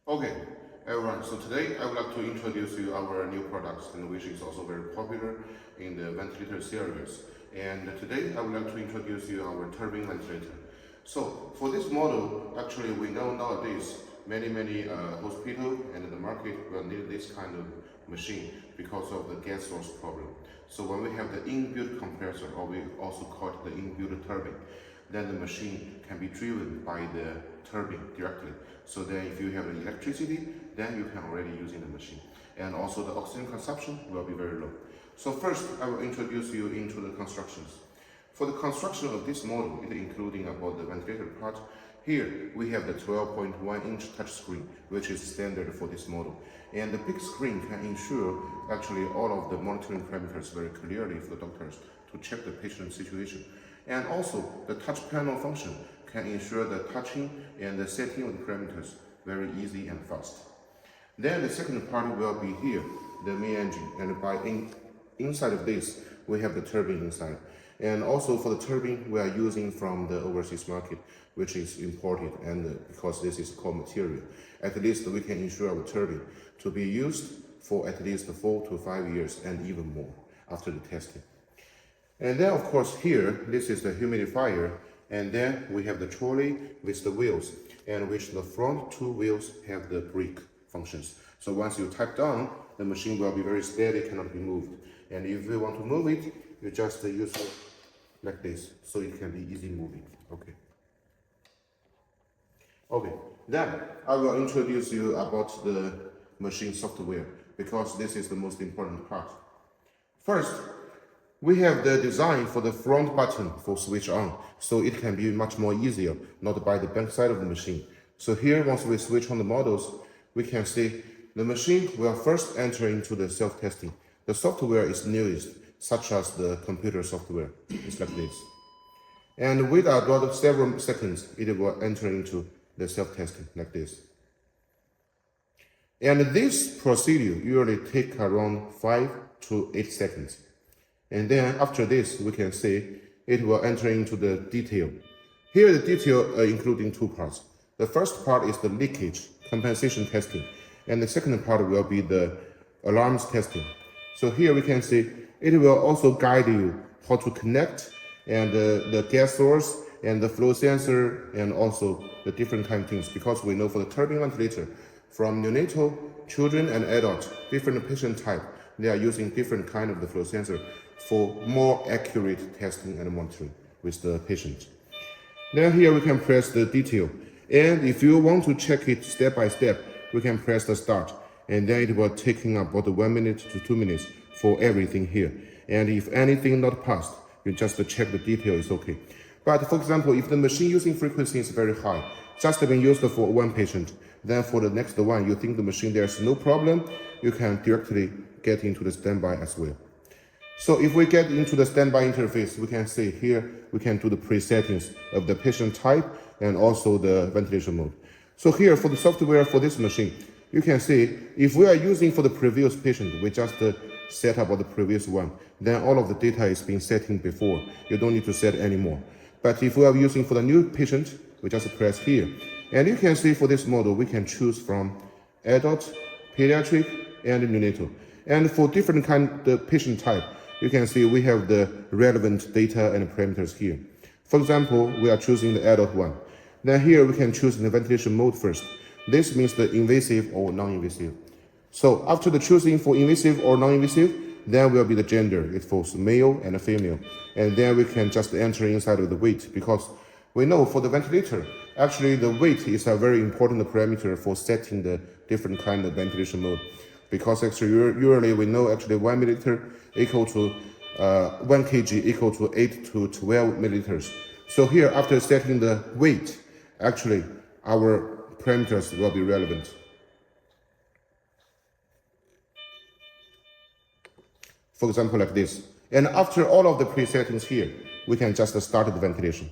Okay, everyone, so today I would like to introduce you our new products, and which is also very popular in the ventilator series. And today I would like to introduce you our turbine ventilator. So for this model, actually we know nowadays many hospital and the market will need this kind of machine because of the gas source problem. So when we have the inbuilt compressor, or we also call it the inbuilt turbine, then the machine can be driven by the turbine directly. So then if you have the electricity, then you can already use in the machine. And also the oxygen consumption will be very low. So first, I will introduce you into the constructions. For the construction of this model, it including about the ventilator part, here we have the 12.1-inch touchscreen, which is standard for this model. And the big screen can ensure actually all of the monitoring parameters very clearly for the doctors to check the patient situation. And also the touch panel function can ensure the touching and the setting of the parameters very easy and fast. Then the second part will be here, the main engine, and inside of this we have the turbine inside. And also for the turbine we are using from the overseas market, which is imported, and because this is core material, at least we can ensure our turbine to be used for at least 4 to 5 years and even more after the testing. And then of course here, this is the humidifier, and then we have the trolley with the wheels, and which the front two wheels have the brake functions. So once you tap down, the machine will be very steady, cannot be moved. And if you want to move it, you just use it like this, so it can be easy moving. Okay, then I will introduce you about the machine software, because this is the most important part. First, we have the design for the front button for switch on, so it can be much more easier, not by the back side of the machine. So here, once we switch on the models, we can see the machine will first enter into the self-testing. The software is newest, such as the computer software. It's like this. And with about several seconds, it will enter into the self-testing like this. And this procedure usually takes around 5 to 8 seconds. And then after this, we can see it will enter into the detail. Here the detail including two parts. The first part is the leakage compensation testing, and the second part will be the alarms testing. So here we can see it will also guide you how to connect and the gas source and the flow sensor and also the different kind of things, because we know for the turbine ventilator, from neonatal, children and adults, different patient type, they are using different kind of the flow sensor for more accurate testing and monitoring with the patient. Then here we can press the detail, and if you want to check it step by step, we can press the start, and then it will take about 1 minute to 2 minutes for everything here. And if anything not passed, you just check the detail is okay. But for example, if the machine using frequency is very high, just been used for one patient, then for the next one, you think the machine there's no problem, you can directly get into the standby as well. So if we get into the standby interface, we can see here, we can do the presettings of the patient type and also the ventilation mode. So here for the software for this machine, you can see if we are using for the previous patient, we just set up the previous one, then all of the data is being setting before. You don't need to set anymore. But if we are using for the new patient, we just press here. And you can see for this model, we can choose from adult, pediatric, and neonatal. And for different kind of patient type, you can see we have the relevant data and parameters here. For example, we are choosing the adult one. Then here we can choose the ventilation mode first. This means the invasive or non-invasive. So after the choosing for invasive or non-invasive, then will be the gender. It falls male and female. And then we can just enter inside of the weight, because we know for the ventilator, actually the weight is a very important parameter for setting the different kind of ventilation mode. Because actually usually we know actually 1 milliliter equal to 1 kg equal to 8 to 12 milliliters. So here after setting the weight, actually our parameters will be relevant. For example, like this. And after all of the presettings here, we can just start the ventilation.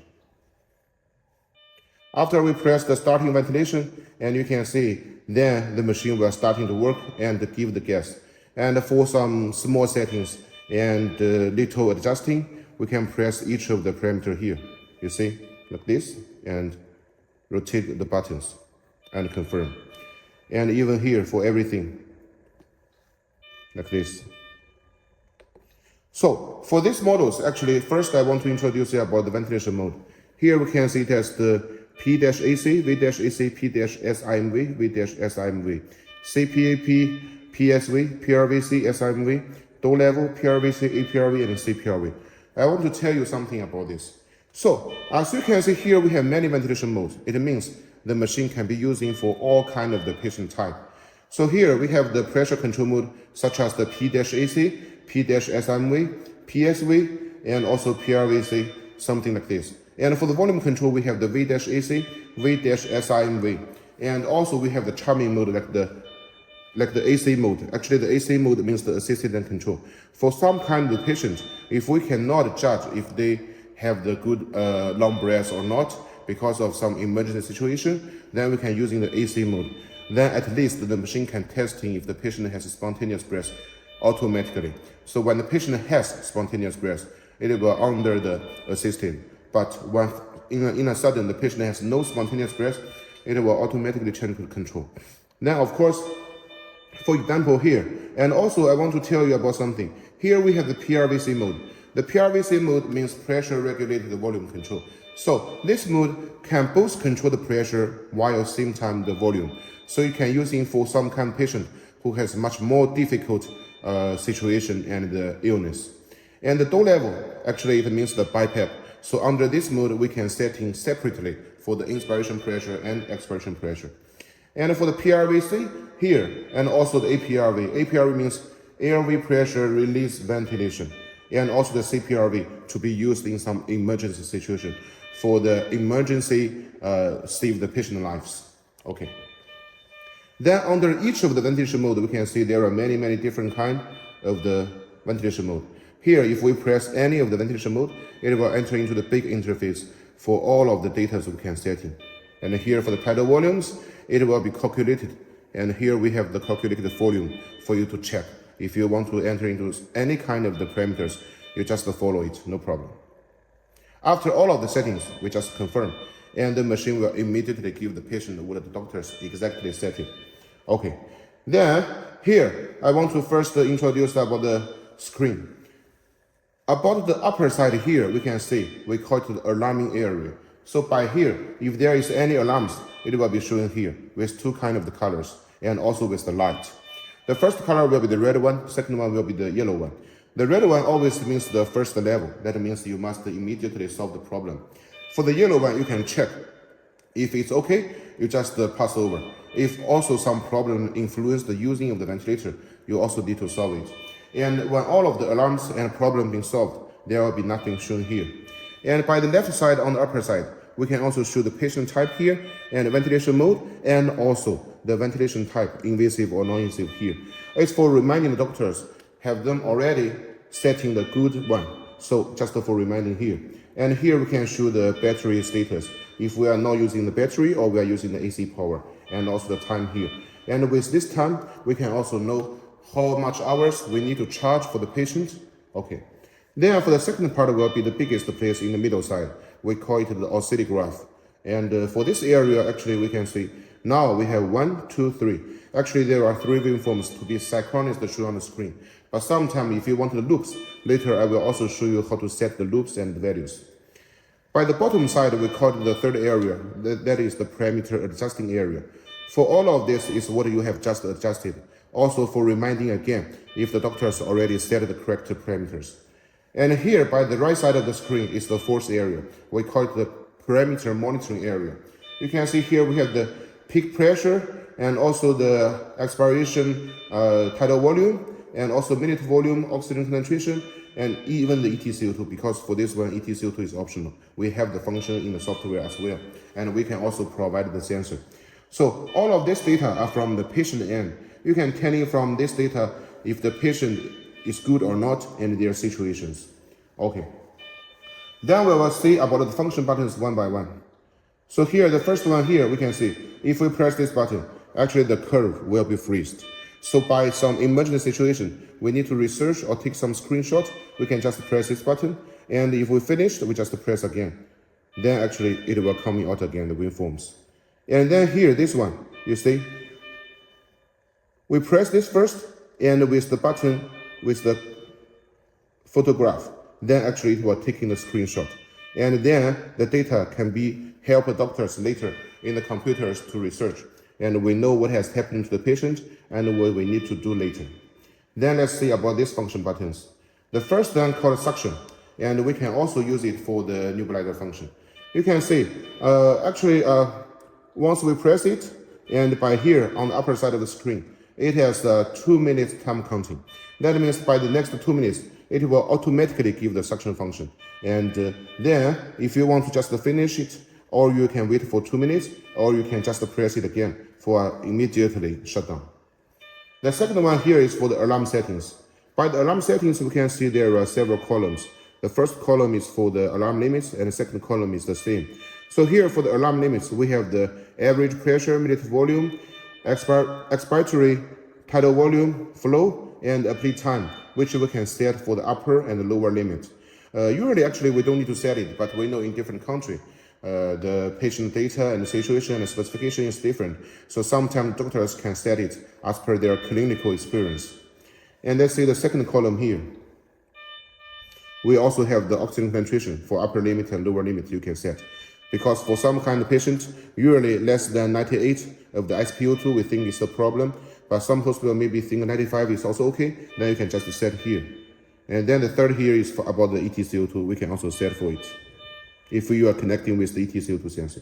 After we press the starting ventilation, and you can see, then the machine will starting to work and give the gas. And for some small settings and little adjusting, we can press each of the parameter here. You see, like this, and rotate the buttons and confirm. and even here for everything, like this. So for these models, actually, first I want to introduce you about the ventilation mode. Here we can see it as the P-AC, V-AC, P-SIMV, V-SIMV, CPAP, PSV, PRVC, SIMV, dose level, PRVC, APRV, and CPRV. I want to tell you something about this. So as you can see here, we have many ventilation modes. It means the machine can be using for all kind of the patient type. So here we have the pressure control mode, such as the P-AC, P-SIMV, PSV, and also PRVC, something like this. And for the volume control, we have the V-AC, V-SIMV, and also we have the charming mode like the AC mode. Actually, the AC mode means the assisted control. For some kind of patients, if we cannot judge if they have the good long breath or not because of some emergency situation, then we can using the AC mode. Then at least the machine can testing if the patient has a spontaneous breath automatically. So when the patient has spontaneous breath, it will under the assisted. But when in a sudden the patient has no spontaneous breath, it will automatically change to control. Then of course, for example here, and also I want to tell you about something. Here we have the PRVC mode. The PRVC mode means pressure regulated volume control. So this mode can both control the pressure while at the same time the volume. So you can use it for some kind of patient who has much more difficult situation and illness. And the dose level, actually it means the BiPAP. So under this mode, we can set in separately for the inspiration pressure and expiration pressure. And for the PRVC here, and also the APRV. APRV means airway pressure release ventilation. And also the CPRV to be used in some emergency situation for the emergency save the patient lives. Okay. Then under each of the ventilation mode, we can see there are many different kind of the ventilation mode. Here, if we press any of the ventilation mode, it will enter into the big interface for all of the data we can set in. And here for the tidal volumes, it will be calculated. And here we have the calculated volume for you to check. If you want to enter into any kind of the parameters, you just follow it, no problem. After all of the settings, we just confirm, and the machine will immediately give the patient what the doctors exactly set it. Okay. Then here, I want to first introduce about the screen. About the upper side here, we can see, we call it the alarming area. So by here, if there is any alarms, it will be shown here with two kind of the colors and also with the light. The first color will be the red one, second one will be the yellow one. The red one always means the first level. That means you must immediately solve the problem. For the yellow one, you can check. If it's okay, you just pass over. If also some problem influence the using of the ventilator, you also need to solve it. And when all of the alarms and problem being solved, there will be nothing shown here. And by the left side on the upper side, we can also show the patient type here and the ventilation mode and also the ventilation type, invasive or non-invasive here. It's for reminding the doctors, have them already setting the good one. So just for reminding here. And here we can show the battery status. If we are not using the battery or we are using the AC power and also the time here. And with this time, we can also know how much hours we need to charge for the patient. Okay. Then for the second part will be the biggest place in the middle side. We call it the oscillograph. And for this area, actually, we can see now we have 1, 2, 3. Actually, there are 3 waveforms to be synchronous to show on the screen. But sometimes if you want the loops, later I will also show you how to set the loops and the values. By the bottom side, we call it the third area. That is the parameter adjusting area. For all of this is what you have just adjusted. Also for reminding again, if the doctors already set the correct parameters. And here by the right side of the screen is the fourth area. We call it the parameter monitoring area. You can see here we have the peak pressure and also the expiration tidal volume and also minute volume, oxygen concentration, and even the ETCO2, because for this one ETCO2 is optional. We have the function in the software as well, and we can also provide the sensor. So all of this data are from the patient end. You can tell you from this data if the patient is good or not in their situations. Okay. Then we will see about the function buttons one by one. So here, the first one here, we can see if we press this button, actually the curve will be freezed. So by some emergency situation, we need to research or take some screenshot, we can just press this button. And if we finished, we just press again. Then actually it will come out again, the waveforms. And then here, this one, you see, We press this first, and with the button, with the photograph, then actually it will take in the screenshot. And then the data can be help doctors later in the computers to research. And we know what has happened to the patient and what we need to do later. Then let's see about these function buttons. The first one called suction, and we can also use it for the new bladder function. You can see, once we press it, and by here on the upper side of the screen, it has 2 minutes time counting. That means by the next 2 minutes, it will automatically give the suction function. And then, if you want to just finish it, or you can wait for 2 minutes, or you can just press it again for immediately shutdown. The second one here is for the alarm settings. By the alarm settings, we can see there are several columns. The first column is for the alarm limits, and the second column is the same. So here for the alarm limits, we have the average pressure, minute volume, expiratory tidal volume, flow, and apply time, which we can set for the upper and the lower limit. Usually, actually, we don't need to set it, but we know in different countries, the patient data and the situation and specification is different. So sometimes doctors can set it as per their clinical experience. And let's see the second column here. We also have the oxygen concentration for upper limit and lower limit you can set. Because for some kind of patients, usually less than 98 of the SpO2, we think is a problem. But some hospital maybe think 95 is also okay. Then you can just set here. And then the third here is for about the EtCO2. We can also set for it if you are connecting with the EtCO2 sensor.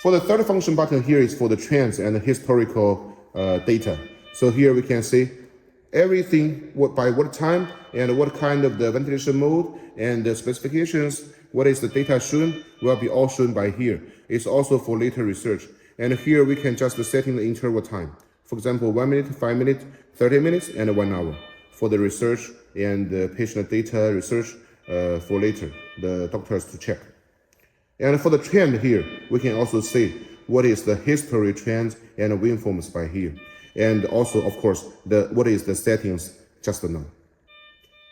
For the third function button here is for the trends and the historical data. So here we can see everything, by what time and what kind of the ventilation mode and the specifications, what is the data shown, will be all shown by here. It's also for later research. And here we can just set in the interval time. For example, 1 minute, 5 minutes, 30 minutes, and 1 hour for the research and the patient data research for later, the doctors to check. And for the trend here, we can also see what is the history trend and waveforms by here. And also, of course, what is the settings just now.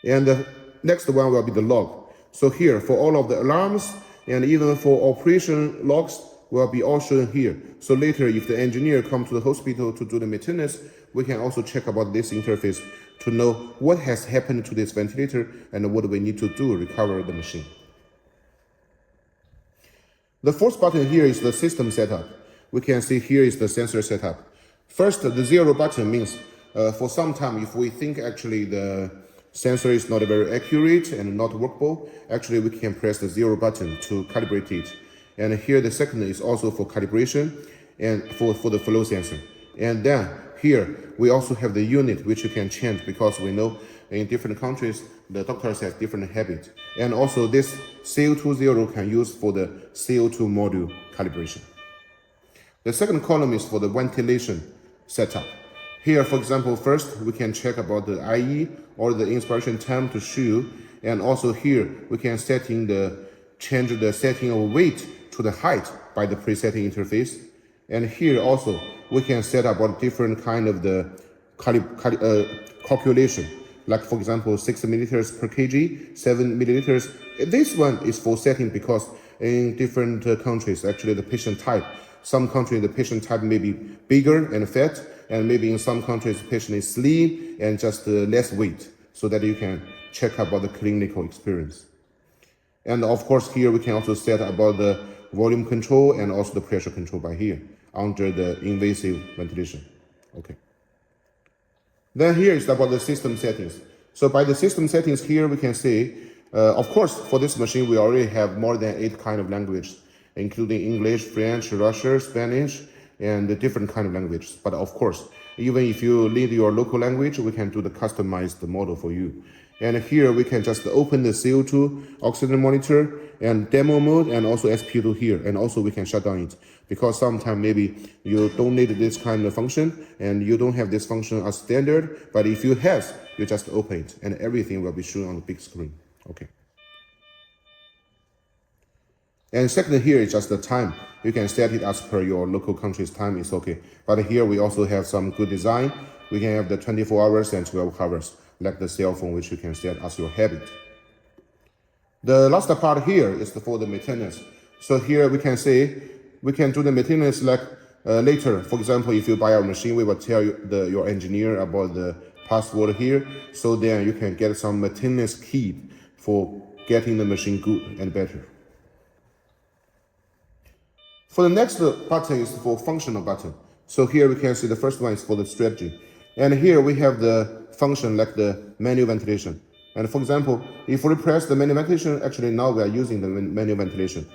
And the next one will be the log. So here, for all of the alarms and even for operation logs will be all shown here. So later, if the engineer comes to the hospital to do the maintenance, we can also check about this interface to know what has happened to this ventilator and what we need to do to recover the machine. The fourth button here is the system setup. We can see here is the sensor setup. First, the 0 button means for some time, if we think actually the sensor is not very accurate and not workable, actually we can press the 0 button to calibrate it. And here the second is also for calibration and for the flow sensor. And then here we also have the unit which you can change because we know in different countries the doctors have different habits. And also this CO2 can use for the CO2 module calibration. The second column is for the ventilation setup. Here, for example, first we can check about the IE or the inspiration time to show, and also here we can change the setting of weight to the height by the presetting interface. And here also we can set up different kind of the calculation, like for example 6 milliliters per kg, 7 milliliters. This one is for setting because in different countries, actually the patient type. Some countries the patient type may be bigger and fat, and maybe in some countries the patient is slim and just less weight, so that you can check about the clinical experience. And of course here we can also set about the volume control and also the pressure control by here under the invasive ventilation. Okay. Then here is about the system settings. So by the system settings here we can see, of course for this machine we already have more than 8 kind of languages, including English, French, Russian, Spanish, and the different kind of languages. But of course, even if you need your local language, we can do the customized model for you. And here we can just open the CO2 oxygen monitor and demo mode and also SpO2 here. And also we can shut down it because sometimes maybe you don't need this kind of function and you don't have this function as standard. But if you have, you just open it and everything will be shown on the big screen. Okay. And second here is just the time. You can set it as per your local country's time, it's okay. But here we also have some good design. We can have the 24 hours and 12 hours, like the cell phone, which you can set as your habit. The last part here is for the maintenance. So here we can say, we can do the maintenance like later, for example, if you buy our machine, we will tell you your engineer about the password here, so then you can get some maintenance key for getting the machine good and better. For the next button is for functional button. So here we can see the first one is for the strategy. And here we have the function like the manual ventilation. And for example, if we press the manual ventilation, actually now we are using the manual ventilation.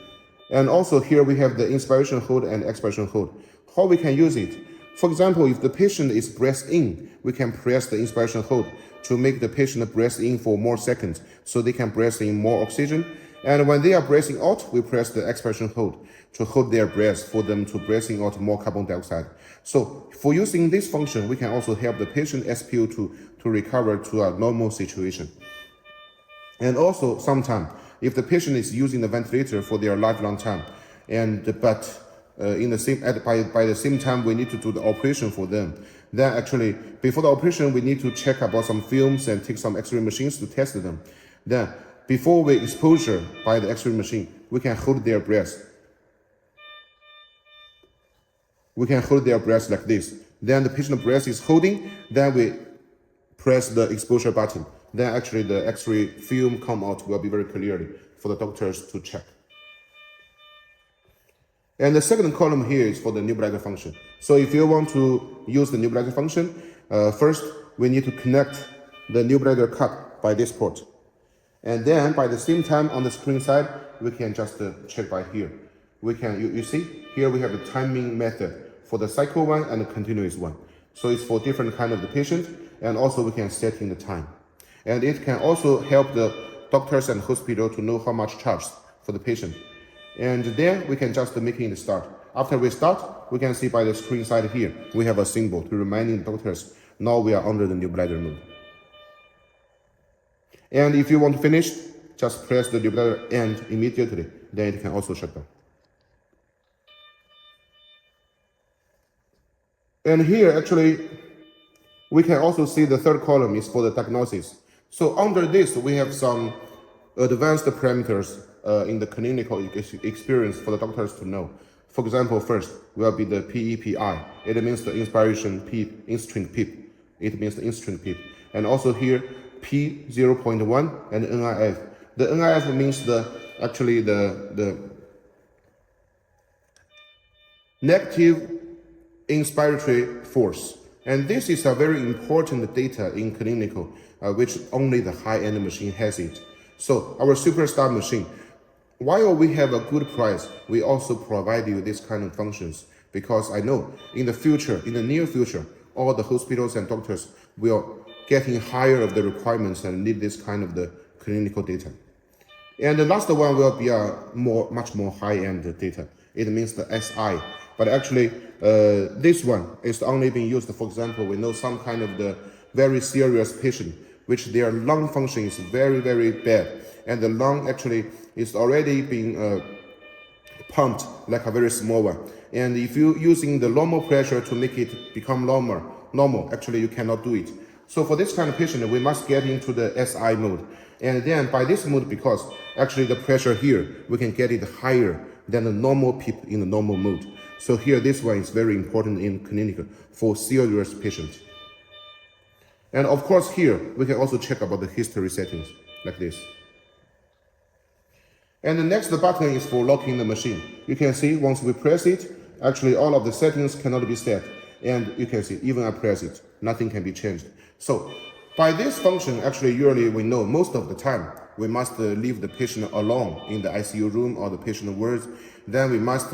And also here we have the inspiration hold and expiration hold. How we can use it? For example, if the patient is breath in, we can press the inspiration hold to make the patient breathe in for more seconds so they can breathe in more oxygen. And when they are breathing out, we press the expiration hold to hold their breath for them to breathing out more carbon dioxide. So for using this function, we can also help the patient SpO2 to recover to a normal situation. And also sometimes, if the patient is using the ventilator for their lifelong time, but by the same time we need to do the operation for them, then actually before the operation we need to check about some films and take some X-ray machines to test them. Then before we exposure by the X-ray machine, we can hold their breath. We can hold their breath like this. Then the patient breath is holding, then we press the exposure button. Then actually the X-ray film come out will be very clearly for the doctors to check. And the second column here is for the nebulizer function. So if you want to use the nebulizer function, first we need to connect the nebulizer cup by this port. And then by the same time on the screen side, we can just check by here. We can, you see, here we have the timing method for the cycle one and the continuous one. So it's for different kind of the patient, and also we can set in the time. And it can also help the doctors and hospital to know how much charge for the patient. And then we can just make it start. After we start, we can see by the screen side here, we have a symbol to reminding the doctors, now we are under the nebulizer mode. And if you want to finish, just press the nebulizer end immediately, then it can also shut down. And here actually, we can also see the third column is for the diagnosis. So under this, we have some advanced parameters in the clinical experience for the doctors to know. For example, first will be the PEPI. It means the inspiration PEEP, in-string PEEP. It means the in-string PEEP. And also here, P0.1 and NIF. The NIF means the negative inspiratory force. And this is a very important data in clinical, which only the high-end machine has it. So our superstar machine, while we have a good price, we also provide you this kind of functions, because I know in the future, in the near future, all the hospitals and doctors will getting higher of the requirements and need this kind of the clinical data. And the last one will be a much more high-end data. It means the SI. But actually, this one is only being used, for example, we know some kind of the very serious patient, which their lung function is very, very bad. And the lung actually is already being pumped like a very small one. And if you're using the normal pressure to make it become normal, actually you cannot do it. So for this kind of patient, we must get into the SI mode. And then by this mode, because actually the pressure here, we can get it higher than the normal PEEP in the normal mode. So here, this one is very important in clinical for serious patients. And of course here, we can also check about the history settings, like this. And the next button is for locking the machine. You can see once we press it, actually all of the settings cannot be set. And you can see, even I press it, nothing can be changed. So by this function, actually usually we know most of the time, we must leave the patient alone in the ICU room or the patient wards. Then we must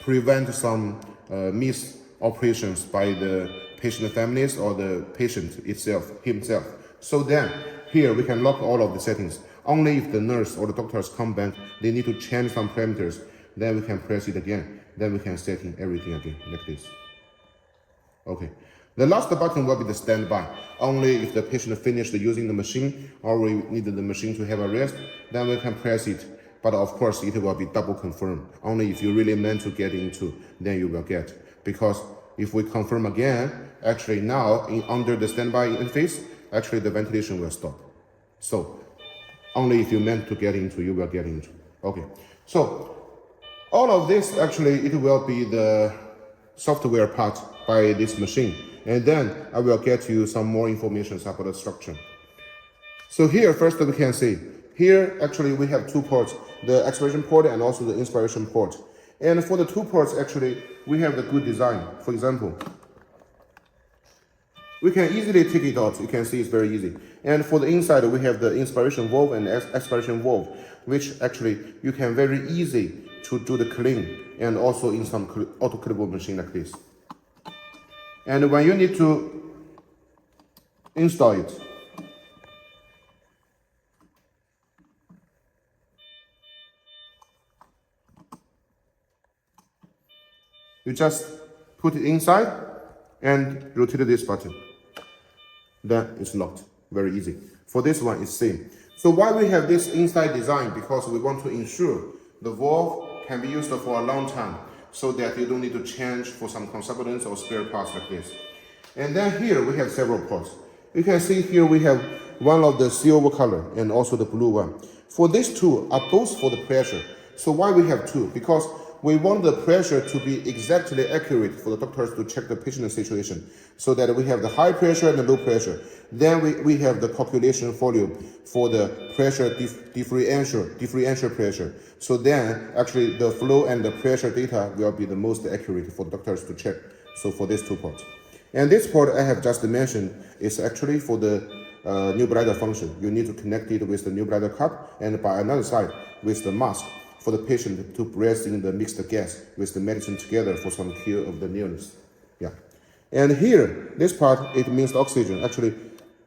prevent some missed operations by the patient families or the patient himself. So then here we can lock all of the settings. Only if the nurse or the doctors come back, they need to change some parameters, then we can press it again. Then we can set in everything again, like this. Okay. The last button will be the standby. Only if the patient finished using the machine or we needed the machine to have a rest, then we can press it. But of course, it will be double confirmed. Only if you really meant to get into, then you will get. Because if we confirm again, actually now under the standby interface, actually the ventilation will stop. So only if you meant to get into, you will get into. Okay. So All of this actually it will be the software part by this machine, and then I will get you some more information about the structure. So here first we can see here actually we have two ports, the expiration port and also the inspiration port. And for the two ports actually we have the good design. For example, we can easily take it out. You can see it's very easy. And for the inside, we have the inspiration valve and expiration valve, which actually you can very easy to do the clean, and also in some autoclavable machine like this. And when you need to install it, you just put it inside and rotate this button. Then it's locked. Very easy. For this one, it's same. So why we have this inside design? Because we want to ensure the valve can be used for a long time, so that you don't need to change for some consumables or spare parts like this. And then here we have several ports. You can see here we have one of the silver color and also the blue one. For these two are both for the pressure. So why we have two? Because we want the pressure to be exactly accurate for the doctors to check the patient situation, so that we have the high pressure and the low pressure. Then we have the calculation volume for the pressure differential pressure. So then actually the flow and the pressure data will be the most accurate for the doctors to check. So for these two ports. And this port I have just mentioned is actually for the new bladder function. You need to connect it with the new bladder cup, and by another side with the mask, for the patient to breathe in the mixed gas with the medicine together for some cure of the nearness. Yeah. And here, this part, it means the oxygen. Actually,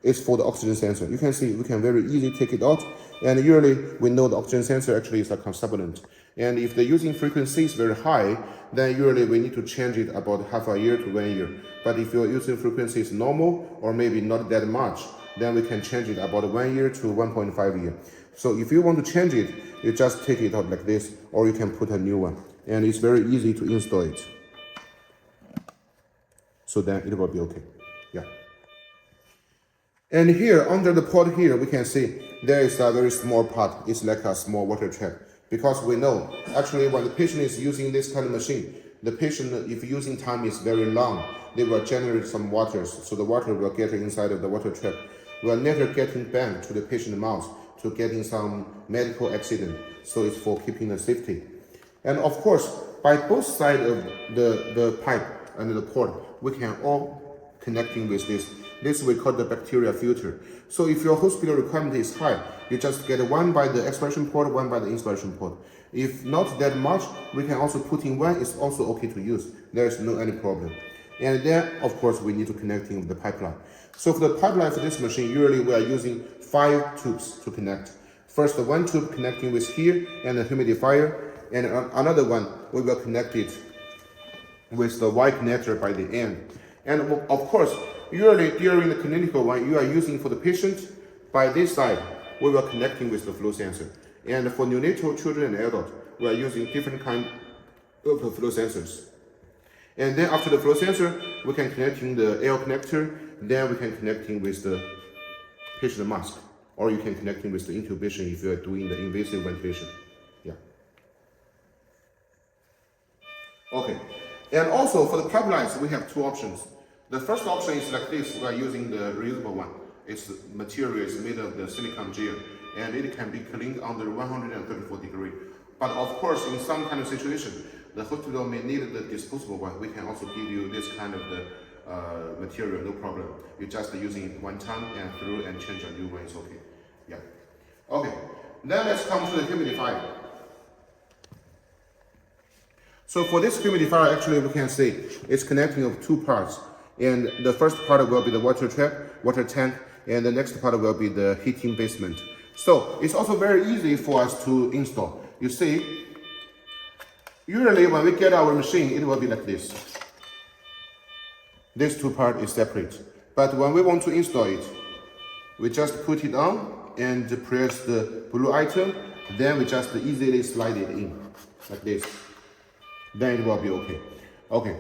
it's for the oxygen sensor. You can see we can very easily take it out. And usually, we know the oxygen sensor actually is a consubulent. And if the using frequency is very high, then usually we need to change it about half a year to 1 year. But if your using frequency is normal or maybe not that much, then we can change it about 1 year to 1.5 year. So if you want to change it, you just take it out like this, or you can put a new one. And it's very easy to install it. So then it will be okay. Yeah. And here, under the port here, we can see there is a very small part. It's like a small water trap. Because we know, actually, when the patient is using this kind of machine, the patient, if using time is very long, they will generate some waters. So the water will get inside of the water trap. Will never getting back to the patient's mouth to getting some medical accident. So it's for keeping the safety. And of course, by both sides of the pipe and the port, we can all connecting with this. This we call the bacteria filter. So if your hospital requirement is high, you just get one by the expiration port, one by the inspiration port. If not that much, we can also put in one. It's also okay to use. There is no any problem. And then, of course, we need to connecting with the pipeline. So for the pipeline for this machine, usually we are using 5 tubes to connect. First, one tube connecting with here and the humidifier, and another one we will connect it with the Y connector by the end. And of course, usually during the clinical one you are using for the patient, by this side we will connecting with the flow sensor. And for neonatal children and adults, we are using different kind of flow sensors. And then after the flow sensor, we can connecting the air connector. Then we can connecting with the patient mask, or you can connecting with the intubation if you are doing the invasive ventilation. Yeah. Okay. And also for the pipelines, we have 2 options. The first option is like this. We are using the reusable one. Its material is made of the silicone gel, and it can be cleaned under 134 degrees. But of course, in some kind of situation, the hospital may need the disposable one. We can also give you this kind of the material, no problem. You're just using it one time and through and change a new one, it's okay. Yeah. Okay, then let's come to the humidifier. So for this humidifier, actually we can see it's connecting of 2 parts. And the first part will be the water trap, water tank, and the next part will be the heating basement. So it's also very easy for us to install. You see, usually when we get our machine, it will be like this. These 2 parts is separate. But when we want to install it, we just put it on and press the blue item. Then we just easily slide it in, like this. Then it will be okay. Okay.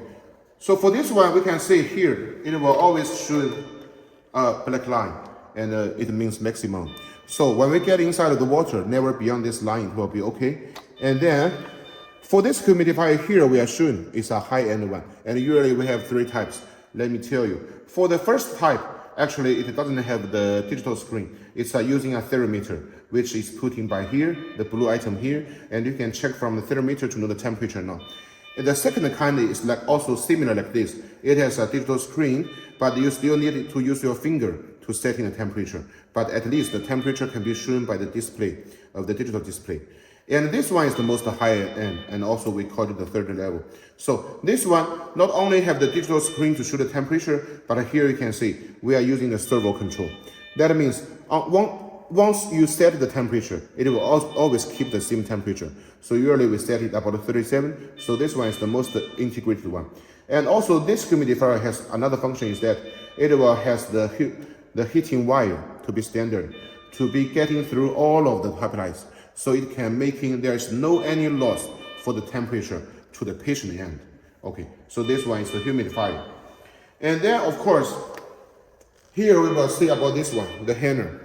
So for this one, we can see here, it will always show a black line, and it means maximum. So when we get inside of the water, never beyond this line, it will be okay. And then For this humidifier here, we are showing is a high-end one, and usually we have 3 types. Let me tell you. For the first type, actually it doesn't have the digital screen. It's using a thermometer, which is put in by here, the blue item here, and you can check from the thermometer to know the temperature now. And the second kind is like also similar like this. It has a digital screen, but you still need to use your finger to set in the temperature. But at least the temperature can be shown by the display of the digital display. And this one is the most higher end, and also we call it the third level. So this one not only have the digital screen to show the temperature, but here you can see we are using the servo control. That means once you set the temperature, it will always keep the same temperature. So usually we set it about 37. So this one is the most integrated one. And also this humidifier has another function is that it will has the heating wire to be standard, to be getting through all of the pipelines. So it can making there is no any loss for the temperature to the patient end. Okay, so this one is the humidifier. And then of course, here we will see about this one, the handler.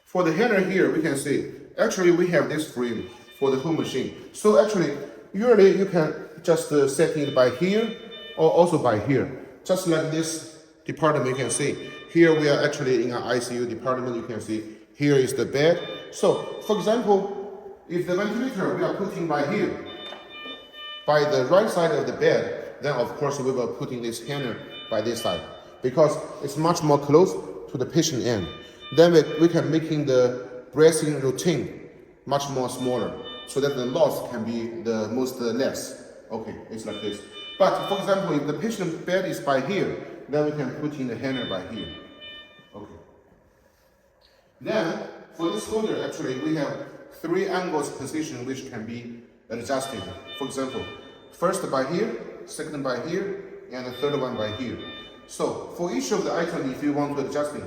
For the handler here, we can see, actually we have this frame for the whole machine. So actually, usually you can just set it by here or also by here. Just like this department you can see. Here we are actually in an ICU department, you can see. Here is the bed. So, for example, if the ventilator we are putting by here, by the right side of the bed, then of course we will putting this handler by this side because it's much more close to the patient end. Then we can making the breathing routine much more smaller so that the loss can be the most less. Okay, it's like this. But for example, if the patient bed is by here, then we can put in the handler by here. Okay. Then for this holder, actually we have 3 angles position which can be adjusted. For example, first by here, second by here, and the third one by here. So for each of the items, if you want to adjust it,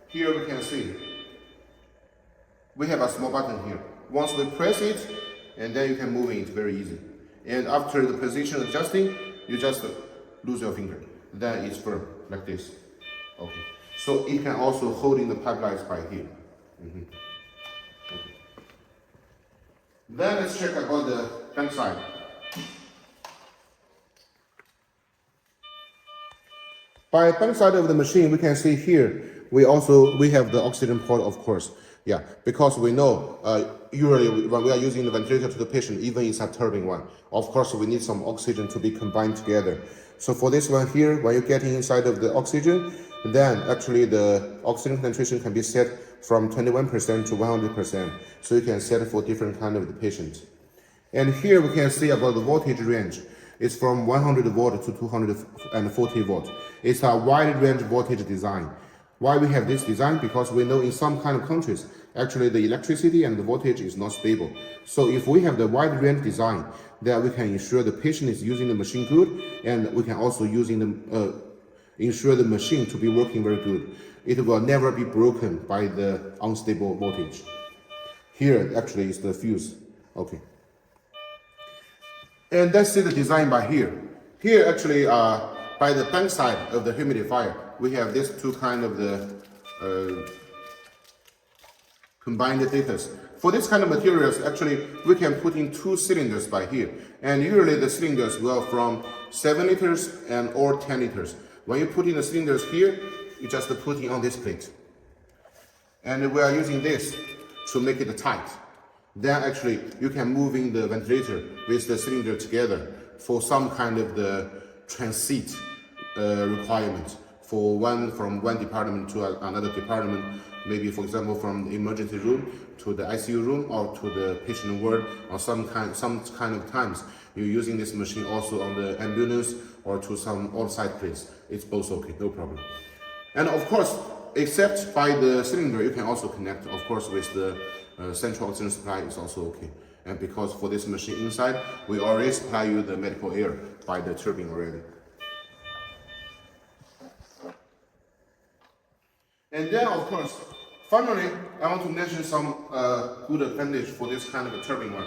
here we can see we have a small button here. Once we press it, and then you can move it very easy. And after the position adjusting, you just lose your finger. Then it's firm like this. Okay. So it can also hold in the pipelines by here. Okay. Then let's check about the bank side. By bank side of the machine, we can see here we have the oxygen port, of course. Yeah, because we know usually when we are using the ventilator to the patient, even it's a turbine one, of course we need some oxygen to be combined together. So for this one here, when you're getting inside of the oxygen, then actually the oxygen concentration can be set from 21% to 100%. So you can set for different kind of the patient. And here we can see about the voltage range. It's from 100 volt to 240 volt. It's a wide range voltage design. Why we have this design? Because we know in some kind of countries, actually the electricity and the voltage is not stable. So if we have the wide range design, then we can ensure the patient is using the machine good, and we can also ensure the machine to be working very good. It will never be broken by the unstable voltage. Here actually is the fuse. Okay. And let's see the design by here. Here actually by the bank side of the humidifier, we have these 2 kind of the combined datas. For this kind of materials, actually, we can put in 2 cylinders by here. And usually the cylinders will from 7 liters and or 10 liters. When you put in the cylinders here, you just put it on this plate. And we are using this to make it tight. Then actually, you can move in the ventilator with the cylinder together for some kind of the transit requirement. From one department to another department, maybe for example from the emergency room to the ICU room or to the patient ward, or some kind of times you're using this machine also on the ambulance or to some on-site place. It's both okay, no problem. And of course, except by the cylinder, you can also connect, of course, with the central oxygen supply. It's also okay. And because for this machine inside, we already supply you the medical air by the turbine already. And then, of course, finally, I want to mention some good advantage for this kind of a turbine one.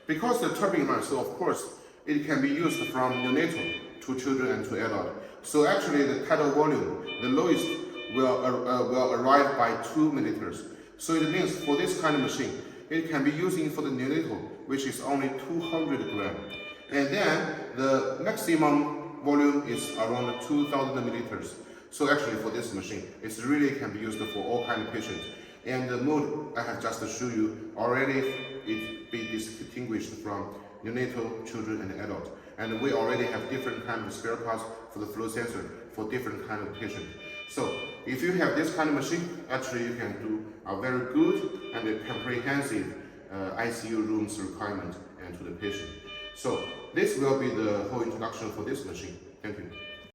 Because the turbine one, so of course, it can be used from neonatal to children and to adult. So actually, the tidal volume, the lowest, will arrive by 2 milliliters. So it means for this kind of machine, it can be using for the neonatal, which is only 200 grams. And then the maximum volume is around 2000 milliliters. So actually for this machine, it really can be used for all kind of patients. And the mode I have just showed you already, it be distinguished from neonatal, children, and adult. And we already have different kind of spare parts for the flow sensor for different kind of patient. So if you have this kind of machine, actually you can do a very good and comprehensive ICU rooms requirement and to the patient. So this will be the whole introduction for this machine. Thank you.